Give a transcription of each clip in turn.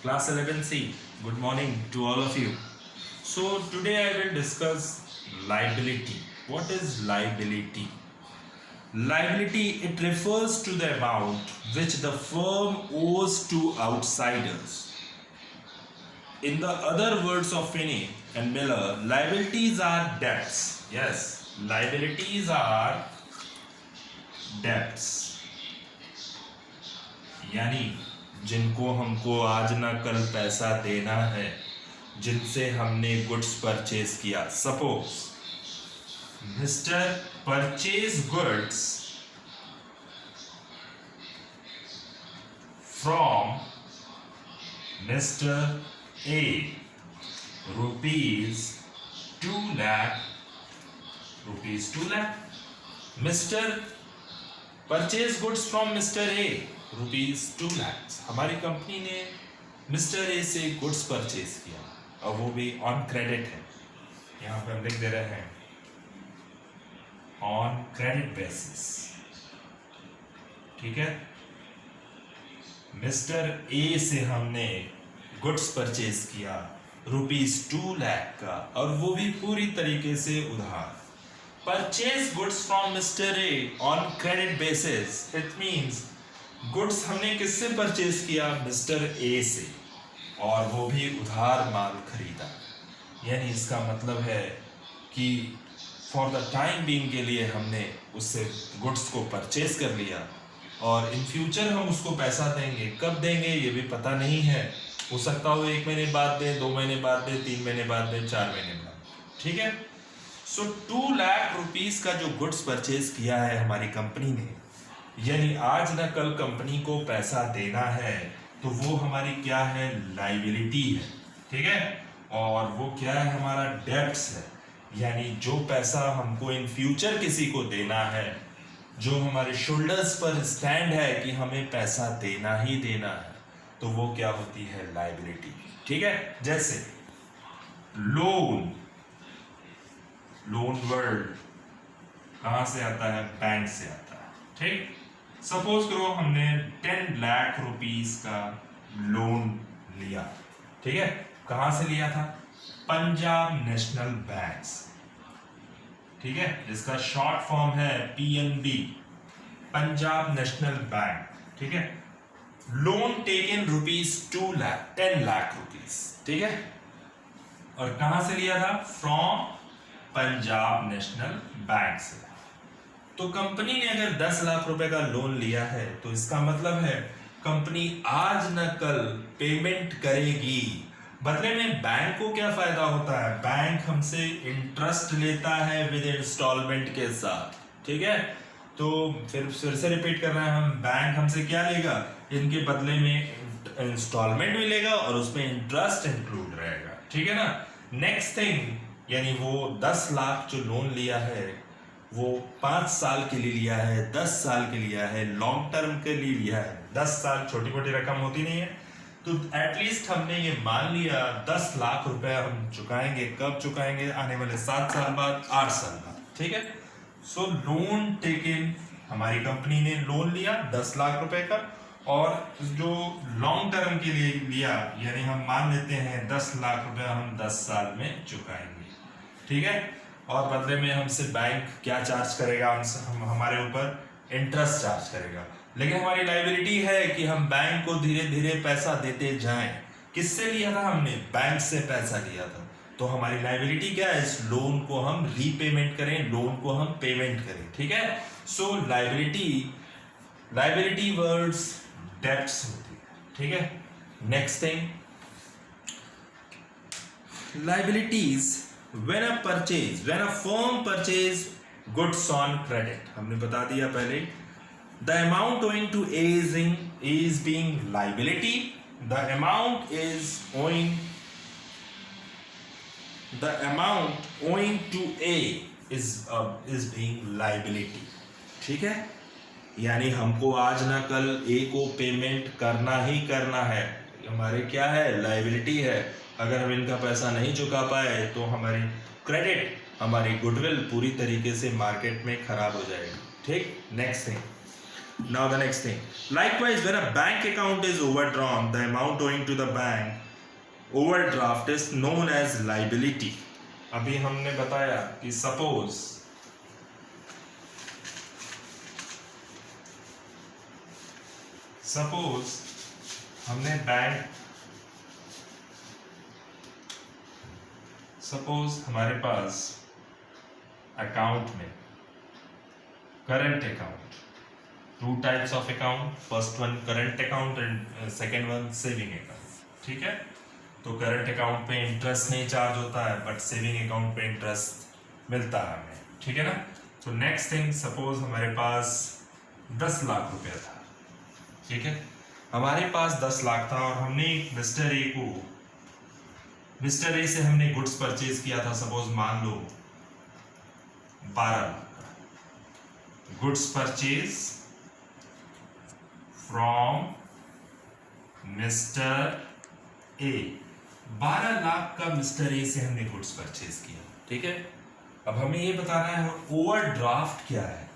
Class 11C, good morning to all of you. So, today I will discuss liability. What is liability? Liability, it refers to the amount which the firm owes to outsiders. In the other words of Finney and Miller, liabilities are debts. Yes, liabilities are debts. यानी जिनको हमको आज ना कल पैसा देना है, जिनसे हमने गुड्स परचेज किया. Suppose mister purchase goods from mister A rupees 2 lakh. Mister purchase goods from mister A ₹2 lakh. हमारी कंपनी ने मिस्टर ए से गुड्स परचेज किया और वो भी ऑन क्रेडिट है. यहाँ पे हम लिख दे रहे हैं ऑन क्रेडिट बेसिस. ठीक है, मिस्टर ए से हमने गुड्स परचेज किया ₹2 लाख का, और वो भी पूरी तरीके से उधार. Purchase goods from mister A on credit basis, it means goods हमने किससे परचेज किया? मिस्टर ए से, और वो भी उधार माल खरीदा. यानी इसका मतलब है कि फॉर द टाइम बीइंग के लिए हमने उससे गुड्स को परचेज कर लिया, और इन फ्यूचर हम उसको पैसा देंगे. कब देंगे ये भी पता नहीं है. हो सकता हो 1 महीने बाद दे, 2 महीने बाद दे, 3 महीने बाद दे, 4 महीने बाद. ठीक है. सो 2 लाख रुपीस का जो गुड्स परचेज किया है हमारी कंपनी ने, यानी आज ना कल कंपनी को पैसा देना है, तो वो हमारी क्या है? लाइबिलिटी है. ठीक है. और वो क्या है? हमारा डेब्ट्स है. यानी जो पैसा हमको इन फ्यूचर किसी को देना है, जो हमारे शोल्डर्स पर स्टैंड है कि हमें पैसा देना ही देना है, तो वो क्या होती है? लाइबिलिटी. ठीक है. जैसे लोन वर्ड कहाँ से आता है? बैंक से आता है. ठीक. सपोज करो हमने 10 लाख रुपीस का लोन लिया. ठीक है. कहां से लिया था? पंजाब नेशनल बैंक से. ठीक है, जिसका शॉर्ट फॉर्म है PNB, पंजाब नेशनल बैंक. ठीक है. Loan taken ₹2 lakh, 10 lakh rupees. ठीक है. और कहां से लिया था? फ्रॉम पंजाब नेशनल बैंक से. तो कंपनी ने अगर 10 लाख रुपए का लोन लिया है, तो इसका मतलब है कंपनी आज न कल पेमेंट करेगी. बदले में बैंक को क्या फायदा होता है? बैंक हमसे इंटरेस्ट लेता है विद इंस्टॉलमेंट के साथ. ठीक है. तो फिर से रिपीट कर रहे हैं हम, बैंक हमसे क्या लेगा? इनके बदले में इंस्टॉलमेंट मिलेगा और उसमें इंटरेस्ट इंक्लूड रहेगा. ठीक है ना. नेक्स्ट थिंग, यानी वो 10 लाख जो लोन लिया है, वो 5 साल के लिए लिया है, 10 साल के लिया है, लॉन्ग टर्म के लिए लिया है. 10 साल छोटी मोटी रकम होती नहीं है. तो एटलीस्ट हमने ये मान लिया 10 लाख रुपए हम चुकाएंगे. कब चुकाएंगे? आने वाले 7 साल बाद, 8 साल बाद. ठीक है. सो लोन टेकन, हमारी कंपनी ने लोन लिया 10 लाख रुपए का, और जो लॉन्ग टर्म के लिए लिया, यानी हम मान लेते हैं 10 लाख रुपए हम 10 साल में चुकाएंगे. ठीक है. और बदले में हमसे बैंक क्या चार्ज करेगा? हमारे ऊपर इंटरेस्ट चार्ज करेगा. लेकिन हमारी लाइबिलिटी है कि हम बैंक को धीरे धीरे पैसा देते जाएं. किससे लिया था हमने? बैंक से पैसा लिया था. तो हमारी लाइबिलिटी क्या है? इस लोन को हम रीपेमेंट करें, लोन को हम पेमेंट करें. ठीक है. सो लाइबिलिटी वर्ड्स डेब्ट्स होती है. ठीक है. Next thing, liabilities when a firm purchase goods on credit, हमने बता दिया पहले. The amount owing to A is being liability. The amount owing to A is being liability. ठीक है. यानी हमको आज ना कल A को पेमेंट करना ही करना है. हमारे क्या है? लाइबिलिटी है. अगर हम इनका पैसा नहीं चुका पाए, तो हमारी क्रेडिट, हमारी गुडविल पूरी तरीके से मार्केट में खराब हो जाएगी. ठीक. Next thing, Now the next thing. Likewise, when a bank account is overdrawn, the amount owing to the bank overdraft is known as liability. अभी हमने बताया कि सपोज हमने सपोज हमारे पास अकाउंट में current account, two types of account, first one current account and second one saving account, ठीक है। तो करंट अकाउंट पे इंटरेस्ट नहीं चार्ज होता है, बट सेविंग अकाउंट पे इंटरेस्ट मिलता है हमें, ठीक है ना। तो नेक्स्ट थिंग, सपोज हमारे पास 10 लाख रुपया था, ठीक है। हमारे पास 10 लाख था और हमने मिस्टर ए से हमने गुड्स परचेज किया था, सपोज मान लो 12 लाख का goods purchase from mister A. 12 lakh का मिस्टर ए से हमने गुड्स परचेज किया, ठीक है। अब हमें ये बताना है ओवरड्राफ्ट क्या है,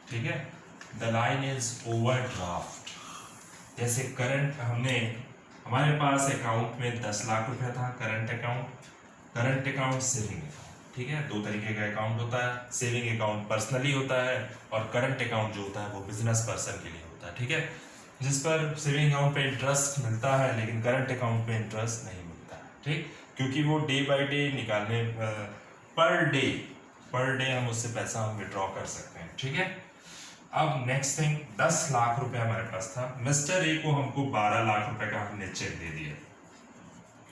ठीक है। The line is overdraft. जैसे करंट हमारे पास अकाउंट में 10 लाख रुपया था, करंट अकाउंट सेविंग अकाउंट, ठीक है। दो तरीके का अकाउंट होता है, सेविंग अकाउंट पर्सनली होता है और करंट अकाउंट जो होता है वो बिजनेस पर्सन के लिए होता है, ठीक है। जिस पर सेविंग अकाउंट पे इंटरेस्ट मिलता है लेकिन करंट अकाउंट पे इंटरेस्ट नहीं मिलता है, ठीक, क्योंकि वो डे बाय डे निकालने पर डे हम उससे पैसा विड्रॉ कर सकते हैं, ठीक है। अब नेक्स्ट थिंग, 10 लाख रुपए हमारे पास था, मिस्टर ए को हमको 12 लाख रुपए का हमने चेक दे दिया।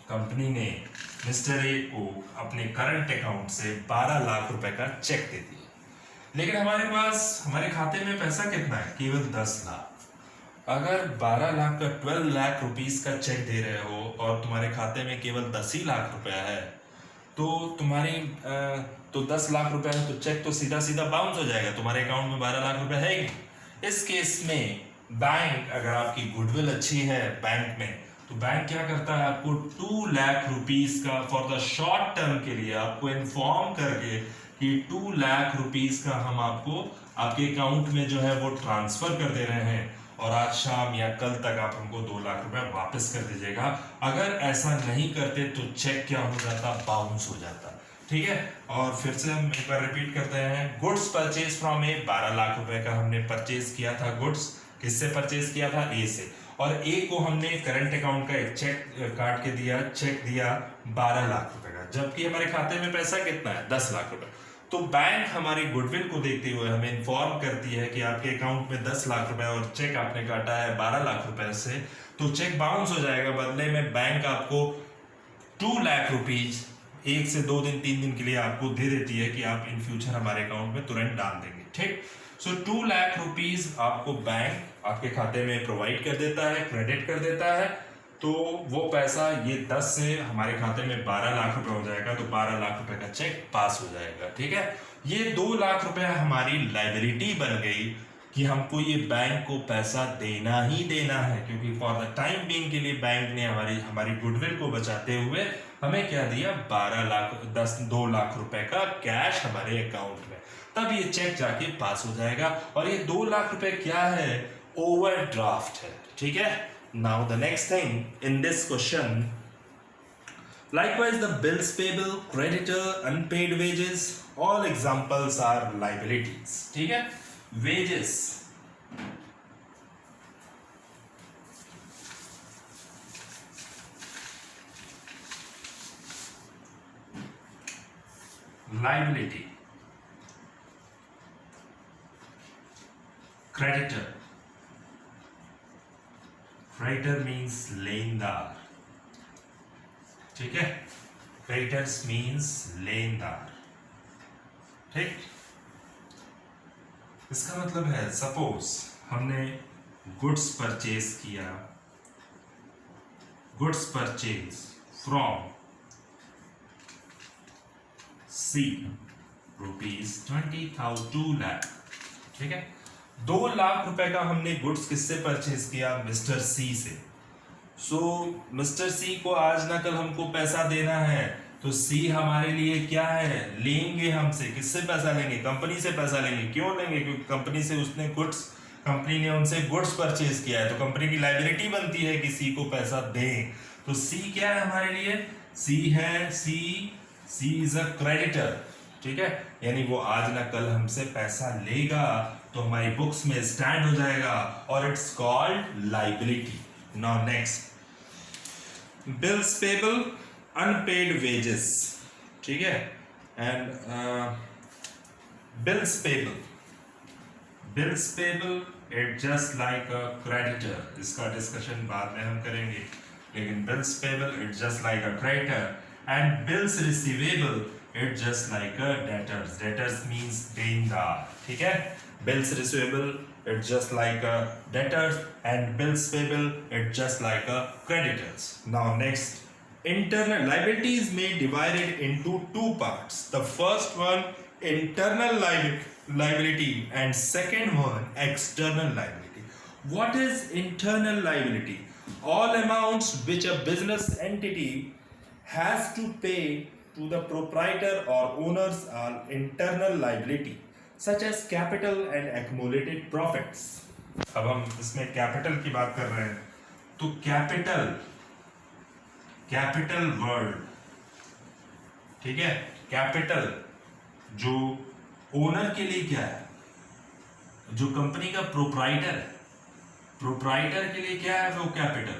कंपनी ने मिस्टर ए को अपने करंट अकाउंट से 12 लाख रुपए का चेक दे दिया, लेकिन हमारे खाते में पैसा कितना है, केवल 10 लाख। अगर 12 लाख का 12 लाख रुपीस का चेक दे रहे हो और तुम्हारे खाते में केवल 10 ही लाख रुपया है, तो 10 लाख रुपए है तो चेक तो सीधा सीधा बाउंस हो जाएगा, तुम्हारे अकाउंट में 12 लाख रुपए है ही। इस केस में बैंक, अगर आपकी गुडविल अच्छी है बैंक में, तो बैंक क्या करता है, आपको 2 लाख रुपीस का फॉर द शॉर्ट टर्म के लिए आपको इन्फॉर्म करके कि 2 लाख रुपीस का हम आपको आपके अकाउंट में जो है वो ट्रांसफर कर दे रहे हैं और आज शाम या कल तक आप हमको 2 लाख रुपए वापस कर दीजिएगा। अगर ऐसा नहीं करते तो चेक क्या हो जाता, बाउंस हो जाता, ठीक है। और फिर से हम एक बार रिपीट करते हैं, गुड्स परचेज फ्रॉम ए, 12 लाख रुपए का हमने परचेज किया था गुड्स, किससे परचेज किया था, ए से, और ए को हमने करंट अकाउंट का एक चेक काट के दिया, चेक दिया 12 लाख रुपए का, जबकि हमारे खाते में पैसा कितना है, 10 लाख रुपए। तो बैंक हमारी गुडविल को देखते हुए हमें इन्फॉर्म करती है कि आपके अकाउंट में 10 लाख रुपए और चेक आपने काटा है 12 लाख रुपए से, तो चेक बाउंस हो जाएगा। बदले में बैंक आपको 2 लाख रुपीज 1 से 2 दिन 3 दिन के लिए आपको दे देती है कि आप इन फ्यूचर हमारे अकाउंट में तुरंत डाल देंगे, ठीक। सो 2 लाख रुपीज आपको बैंक आपके खाते में प्रोवाइड कर देता है, क्रेडिट कर देता है। तो वो पैसा, ये 10 से हमारे खाते में 12 लाख रुपए हो जाएगा, तो 12 लाख रुपए का चेक पास हो जाएगा, ठीक है। ये 2 लाख रुपए हमारी लाइबिलिटी बन गई कि हमको ये बैंक को पैसा देना ही देना है, क्योंकि फॉर द टाइम बीइंग के लिए बैंक ने हमारी गुडविल को बचाते हुए हमें क्या दिया, 2 लाख रुपए का कैश हमारे अकाउंट में। तब ये चेक जाके पास हो जाएगा। और ये 2 लाख रुपए क्या है, ओवरड्राफ्ट है, ठीक है। Now the next thing in this question, likewise the bills payable, creditor, unpaid wages, all examples are liabilities, ठीक है। wages, liability, creditor means लेनदार, ठीक है। creditors means लेनदार, ठीक। इसका मतलब है, सपोज हमने गुड्स परचेज किया, गुड्स परचेज फ्रॉम सी, ₹20,000, 2 लाख, ठीक है। 2 लाख रुपए का हमने गुड्स किससे परचेज किया, मिस्टर सी से। सो मिस्टर सी को आज ना कल हमको पैसा देना है, तो सी हमारे लिए क्या है, लेंगे हमसे। किससे पैसा लेंगे, कंपनी से पैसा लेंगे। क्यों लेंगे, क्योंकि कंपनी से उसने गुड्स कंपनी ने उनसे गुड्स परचेज किया है, तो कंपनी की लायबिलिटी बनती है कि सी को पैसा दें। तो सी क्या है हमारे लिए? सी है, सी इज अ क्रेडिटर, ठीक है, यानी वो आज ना कल हमसे पैसा लेगा, तो हमारी बुक्स में स्टैंड हो जाएगा और it's called liability. Now next, bills payable, unpaid wages, ठीक है, and bills payable it just like a creditor, इसका डिस्कशन बाद में हम करेंगे, लेकिन bills payable it just like a creditor and bills receivable it just like a debtors, debtors means देनदार, ठीक है, bills receivable it just like a debtors and bills payable it just like a creditors. Now next, internal liabilities may divided into two parts. The first one internal liability and second one external liability. What is internal liability? All amounts which a business entity has to pay to the proprietor or owners are internal liability, such as capital and accumulated profits. अब हम इसमें capital की बात कर रहे हैं, तो capital word, ठीक है, कैपिटल जो ओनर के लिए क्या है, जो कंपनी का प्रोप्राइटर है, प्रोप्राइटर के लिए क्या है, वो कैपिटल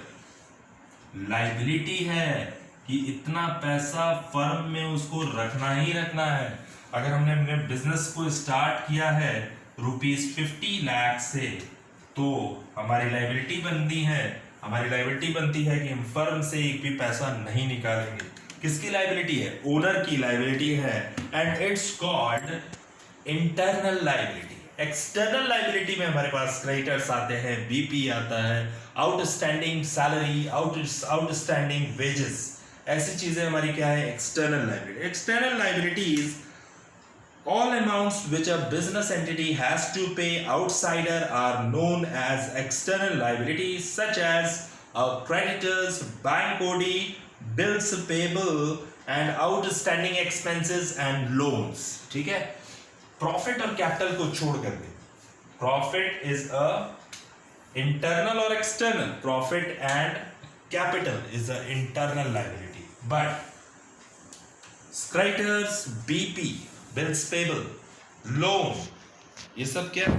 लायबिलिटी है कि इतना पैसा फर्म में उसको रखना ही रखना है। अगर हमने अपने बिजनेस को स्टार्ट किया है ₹50 लाख से, तो हमारी लायबिलिटी बनती है, कि हम फर्म से एक भी पैसा नहीं निकालेंगे। किसकी लायबिलिटी है? ओनर की लायबिलिटी है, and it's called internal liability. External liability में हमारे पास क्रेडिटर्स आते हैं, बीपी आता है, आउटस्टैंडिंग सैलरी, आउटस्टैंडिंग वेजेस, ऐसी चीजें हमारी क्या है? External liability. External liabilities all amounts which a business entity has to pay outsider are known as external liabilities, such as creditors, bank OD, bills payable and outstanding expenses and loans, ठीक है। Profit और capital को छोड़ करके, profit is a internal और external, profit and capital is a internal liability, but creditors, BP, bills payable, loan, ये सब क्या है?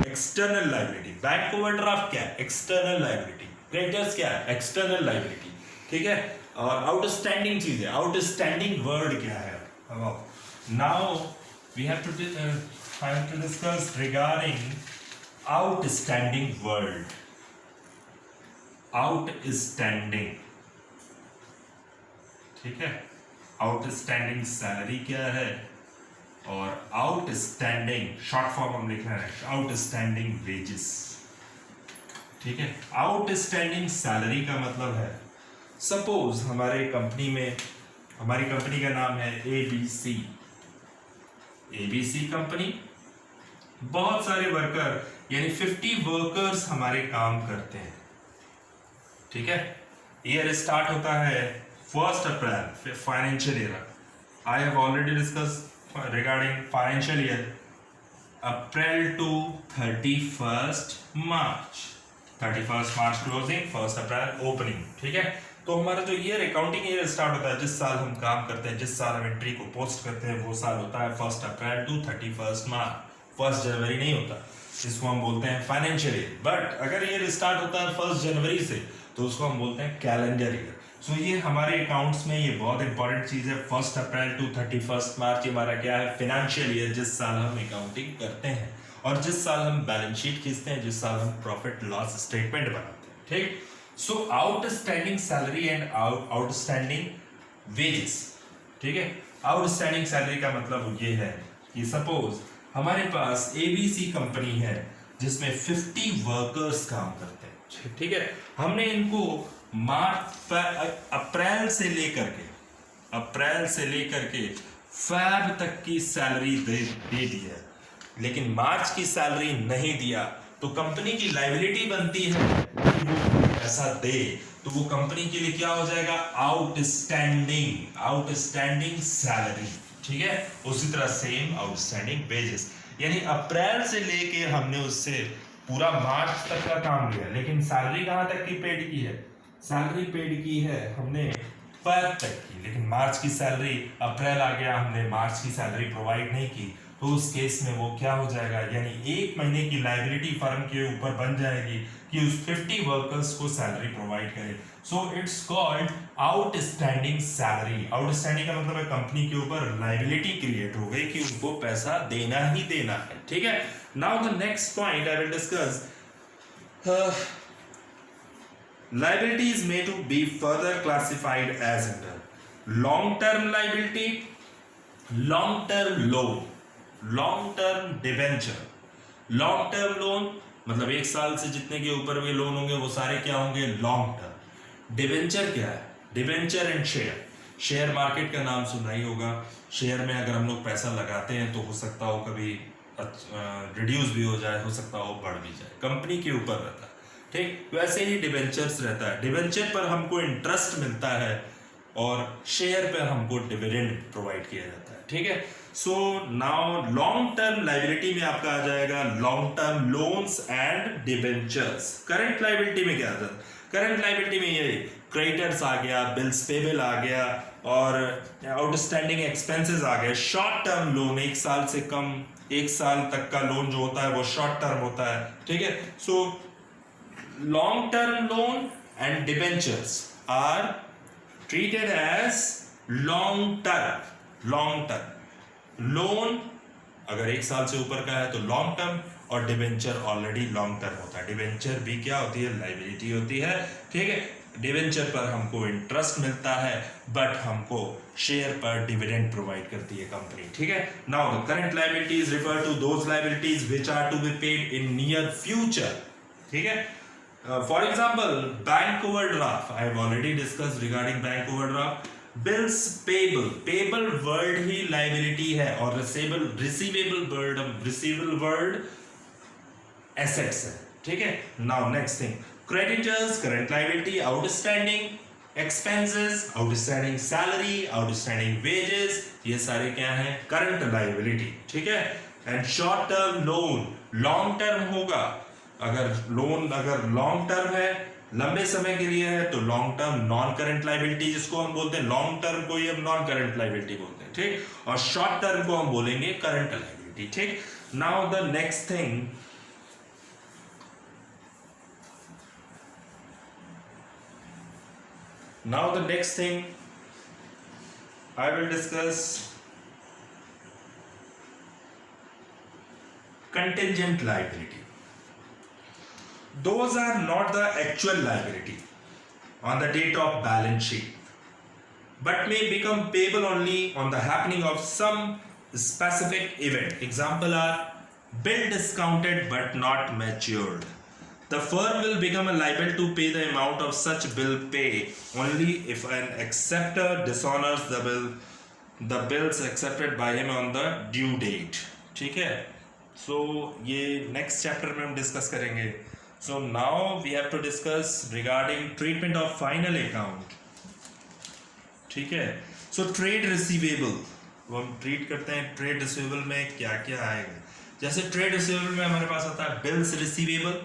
External liability. बैंक ओवरड्राफ्ट क्या है? External liability. क्रेडिटर्स क्या है? एक्सटर्नल लायबिलिटी, ठीक है। और आउटस्टैंडिंग चीज है, आउटस्टैंडिंग वर्ड क्या है? Now we have to discuss regarding outstanding word. Outstanding, ठीक है, आउटस्टैंडिंग सैलरी क्या है, और आउटस्टैंडिंग शॉर्ट फॉर्म हम लिख रहे हैं, आउटस्टैंडिंग वेजेस, ठीक है। आउटस्टैंडिंग सैलरी का मतलब है, सपोज हमारे कंपनी में, हमारी कंपनी का नाम है ABC, ABC कंपनी, बहुत सारे वर्कर यानी 50 वर्कर्स हमारे काम करते हैं, ठीक है। ईयर स्टार्ट होता है 1 अप्रैल, financial year. I have already discuss regarding financial year, April to 31st March, 31st March closing, 1st April opening, ठीक है। तो हमारा जो ईयर अकाउंटिंग ईयर स्टार्ट होता है, जिस साल हम काम करते हैं, जिस साल हम एंट्री को पोस्ट करते हैं, वो साल होता है 1 अप्रैल टू 31 मार्च। 1 जनवरी नहीं होता, इसको हम बोलते हैं फाइनेंशियल ईयर। बट अगर ईयर स्टार्ट होता है 1 जनवरी से, तो उसको हम बोलते हैं कैलेंडर ईयर। सो ये हमारे अकाउंट्स में ये बहुत इंपॉर्टेंट चीज है। 1 अप्रैल टू 31 मार्च हमारा क्या है? फाइनेंशियल ईयर, जिस साल हम अकाउंटिंग करते हैं और जिस साल हम बैलेंस शीट खींचते हैं, जिस साल हम प्रॉफिट लॉस स्टेटमेंट बनाते हैं, ठीक। So outstanding salary and outstanding wages, ठीक है। आउटस्टैंडिंग सैलरी का मतलब ये है कि सपोज हमारे पास ABC कंपनी है जिसमें 50 वर्कर्स काम करते हैं, ठीक है। हमने इनको अप्रैल से लेकर के फैब तक की सैलरी दे दी है, लेकिन मार्च की सैलरी नहीं दिया, तो कंपनी की लायबिलिटी बनती है कि वो पैसा दे, तो वो कंपनी के लिए क्या हो जाएगा? आउटस्टैंडिंग सैलरी, ठीक है। उसी तरह सेम आउटस्टैंडिंग वेजेस, यानी अप्रैल से लेके हमने उससे पूरा मार्च तक का काम लिया, लेकिन सैलरी कहाँ तक की पेड की है? सैलरी पेड की है हमने फैब तक की, लेकिन मार्च की सैलरी, अप्रैल आ गया, हमने मार्च की सैलरी प्रोवाइड नहीं की, तो उस केस में वो क्या हो जाएगा, यानी एक महीने की लाइबिलिटी फर्म के ऊपर बन जाएगी कि उस 50 वर्कर्स को सैलरी प्रोवाइड करे। So it's called outstanding salary. Outstanding का मतलब है कंपनी के ऊपर लाइबिलिटी क्रिएट हो गई कि उनको पैसा देना ही देना है, ठीक है। Now the next point I will discuss, liabilities may to be further classified as under long term liability, long term loan, long term debenture। long term loan मतलब एक साल से जितने के ऊपर भी लोन होंगे वो सारे क्या होंगे, लॉन्ग टर्म। डिबेंचर क्या है? Debenture and share, share market का नाम सुना ही होगा। शेयर में अगर हम लोग पैसा लगाते हैं तो हो सकता हो कभी रिड्यूस भी हो जाए, हो सकता हो बढ़ भी जाए, कंपनी के ऊपर रहता है, ठीक। वैसे ही डिबेंचर्स रहता है, डिबेंचर पर हमको इंटरेस्ट मिलता है और शेयर पर हमको डिविडेंड प्रोवाइड किया जाता है, ठीक है। So now long term liability में आपका आ जाएगा long term loans and debentures. Current liability में क्या आता है? करंट लाइबिलिटी में ये क्रेडिटर्स आ गया, बिल्स पेबल आ गया और आउटस्टैंडिंग एक्सपेंसेस आ गए। शॉर्ट टर्म लोन, एक साल से कम, एक साल तक का लोन जो होता है वो शॉर्ट टर्म होता है, ठीक है। So long term loan and debentures are treated as long term. Long term loan अगर एक साल से ऊपर का है तो लॉन्ग टर्म, और डिबेंचर ऑलरेडी लॉन्ग टर्म होता है। डिबेंचर भी क्या होती है, लाइबिलिटी होती है, ठीक है। डिबेंचर पर हमको इंटरेस्ट मिलता है बट हमको शेयर पर डिविडेंड प्रोवाइड करती है कंपनी, ठीक है। Now the current liabilities refer to those liabilities which are to be paid in near future, ठीक है। For example bank overdraft, I have already discussed regarding bank overdraft. Bills payable, payable word ही liability है और receivable word assets है, ठीक है। Now next thing, creditors current liability, outstanding expenses, outstanding salary, outstanding wages, ये सारे क्या हैं, करंट लाइबिलिटी, ठीक है। And short term loan, long term होगा, अगर लोन अगर लॉन्ग टर्म है, लंबे समय के लिए है, तो long term non current liability जिसको हम बोलते हैं, लॉन्ग टर्म को ही हम नॉन करंट लाइबिलिटी बोलते हैं, ठीक। और शॉर्ट टर्म को हम बोलेंगे करंट लाइबिलिटी, ठीक। Now the next thing, now the next thing I will discuss contingent liability. Those are not the actual liability on the date of balance sheet but may become payable only on the happening of some specific event. Example are bill discounted but not matured. The firm will become liable to pay the amount of such bill pay only if an acceptor dishonors the bills accepted by him on the due date, ठीक है। So ये next chapter में हम discuss करेंगे। So now we have to discuss regarding treatment of final account, ठीक है। So trade receivable, वो हम treat करते हैं, trade receivable में क्या क्या आएगा। जैसे trade receivable में हमारे पास आता है bills receivable,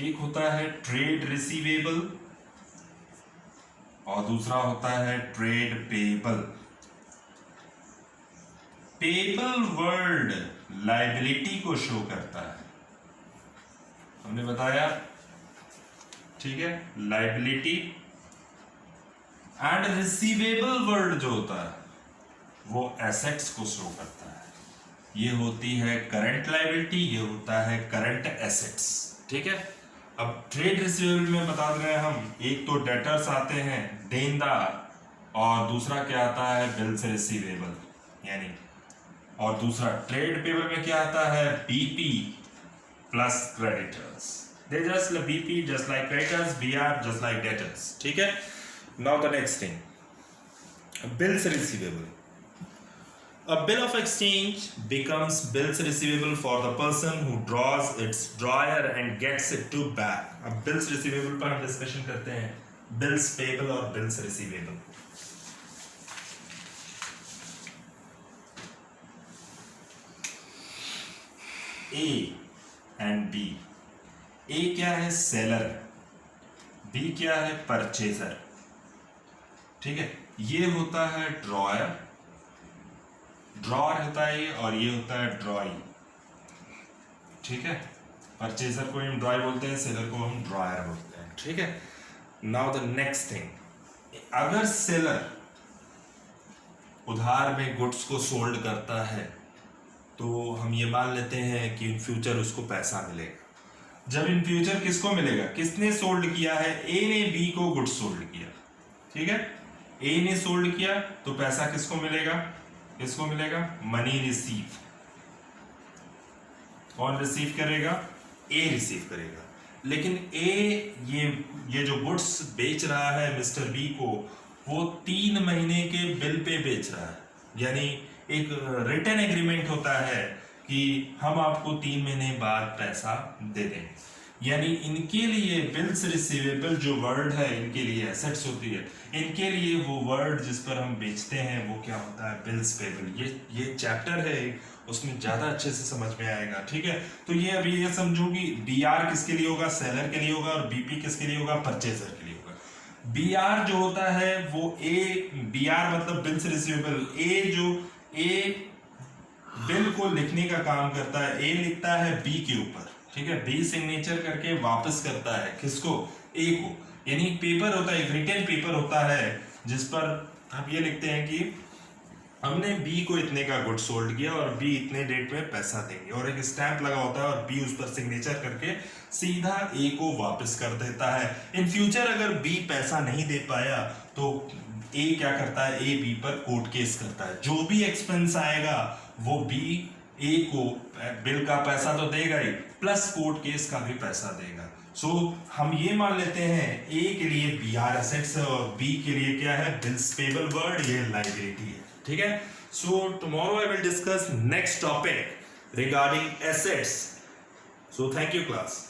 एक होता है ट्रेड रिसीवेबल और दूसरा होता है trade payable. Payable word liability को शो करता है, हमने बताया, ठीक है, लाइबिलिटी। एंड रिसीवेबल वर्ड जो होता है वो एसेट्स को शो करता है। ये होती है करंट लाइबिलिटी, ये होता है करंट एसेट्स, ठीक है। अब ट्रेड रिसीवेबल में बता रहे हैं हम, एक तो डेटर्स आते हैं देनदार, और दूसरा क्या आता है बिल्स रिसीवेबल यानी, और दूसरा ट्रेड पेबल में क्या आता है BP plus creditors. They just BP just like creditors, BR just like debtors, ठीक है। Now the next thing, bills receivable. A bill of exchange becomes bills receivable for the person who draws its drawer and gets it to back. अब bills receivable पर हम discussion करते हैं, bills payable और bills receivable। A and B. A क्या है? Seller. B क्या है? परचेजर। ठीक है, ये होता है ड्रॉयर, ड्रॉर होता है ये, और ये होता है ड्रॉई। ठीक है, परचेजर को हम ड्रॉय बोलते हैं, सेलर को हम ड्रॉयर बोलते हैं। ठीक है, नाउ द नेक्स्ट थिंग, अगर सेलर उधार में गुड्स को सोल्ड करता है तो हम ये मान लेते हैं कि इन फ्यूचर उसको पैसा मिलेगा। जब इन फ्यूचर किसको मिलेगा? किसने सोल्ड किया है? ए ने बी को गुड्स सोल्ड किया। ठीक है, ए ने सोल्ड किया तो पैसा किसको मिलेगा? किसको मिलेगा? Money receive. कौन रिसीव करेगा? ए रिसीव करेगा। लेकिन ए ये जो गुड्स बेच रहा है मिस्टर बी को, वो 3 महीने के बिल पे बेच रहा है। यानी एक रिटन एग्रीमेंट होता है कि हम आपको 3 महीने बाद पैसा दे देंगे। यानी इनके लिए बिल्स रिसीवेबल जो वर्ड है, इनके लिए एसेट्स होती है, इनके लिए वो वर्ड जिस पर हम बेचते हैं वो क्या होता है? Bills payable. ये चैप्टर है, उसमें ज़्यादा अच्छे से समझ में आएगा। ठीक है, तो ये अभी ये समझो कि बी आर किसके लिए होगा? सेलर के लिए होगा। और बीपी किसके लिए होगा? परचेजर के लिए होगा। बी आर जो होता है वो ए, बी आर मतलब बिल्स रिसीवेबल। ए बिल को लिखने का काम करता है। ए लिखता है बी के ऊपर। ठीक है, बी सिग्नेचर करके वापस करता है किसको? ए को। यानी पेपर होता है, एक रिटन पेपर होता है जिस पर हम ये लिखते हैं कि हमने बी को इतने का गुड सोल्ड किया और बी इतने डेट में पैसा देंगे, और एक स्टैंप लगा होता है और बी उस पर सिग्नेचर करके सीधा ए को वापस कर देता है। इन फ्यूचर अगर बी पैसा नहीं दे पाया तो ए क्या करता है? ए बी पर कोर्ट केस करता है। जो भी एक्सपेंस आएगा वो बी ए को बिल का पैसा तो देगा ही, प्लस कोर्ट केस का भी पैसा देगा। सो हम ये मान लेते हैं ए के लिए बी आर एसेट्स है और बी के लिए क्या है? बिल्स पेबल वर्ड, ये लायबिलिटी है। ठीक है, so tomorrow I will discuss next topic regarding assets. So thank you class.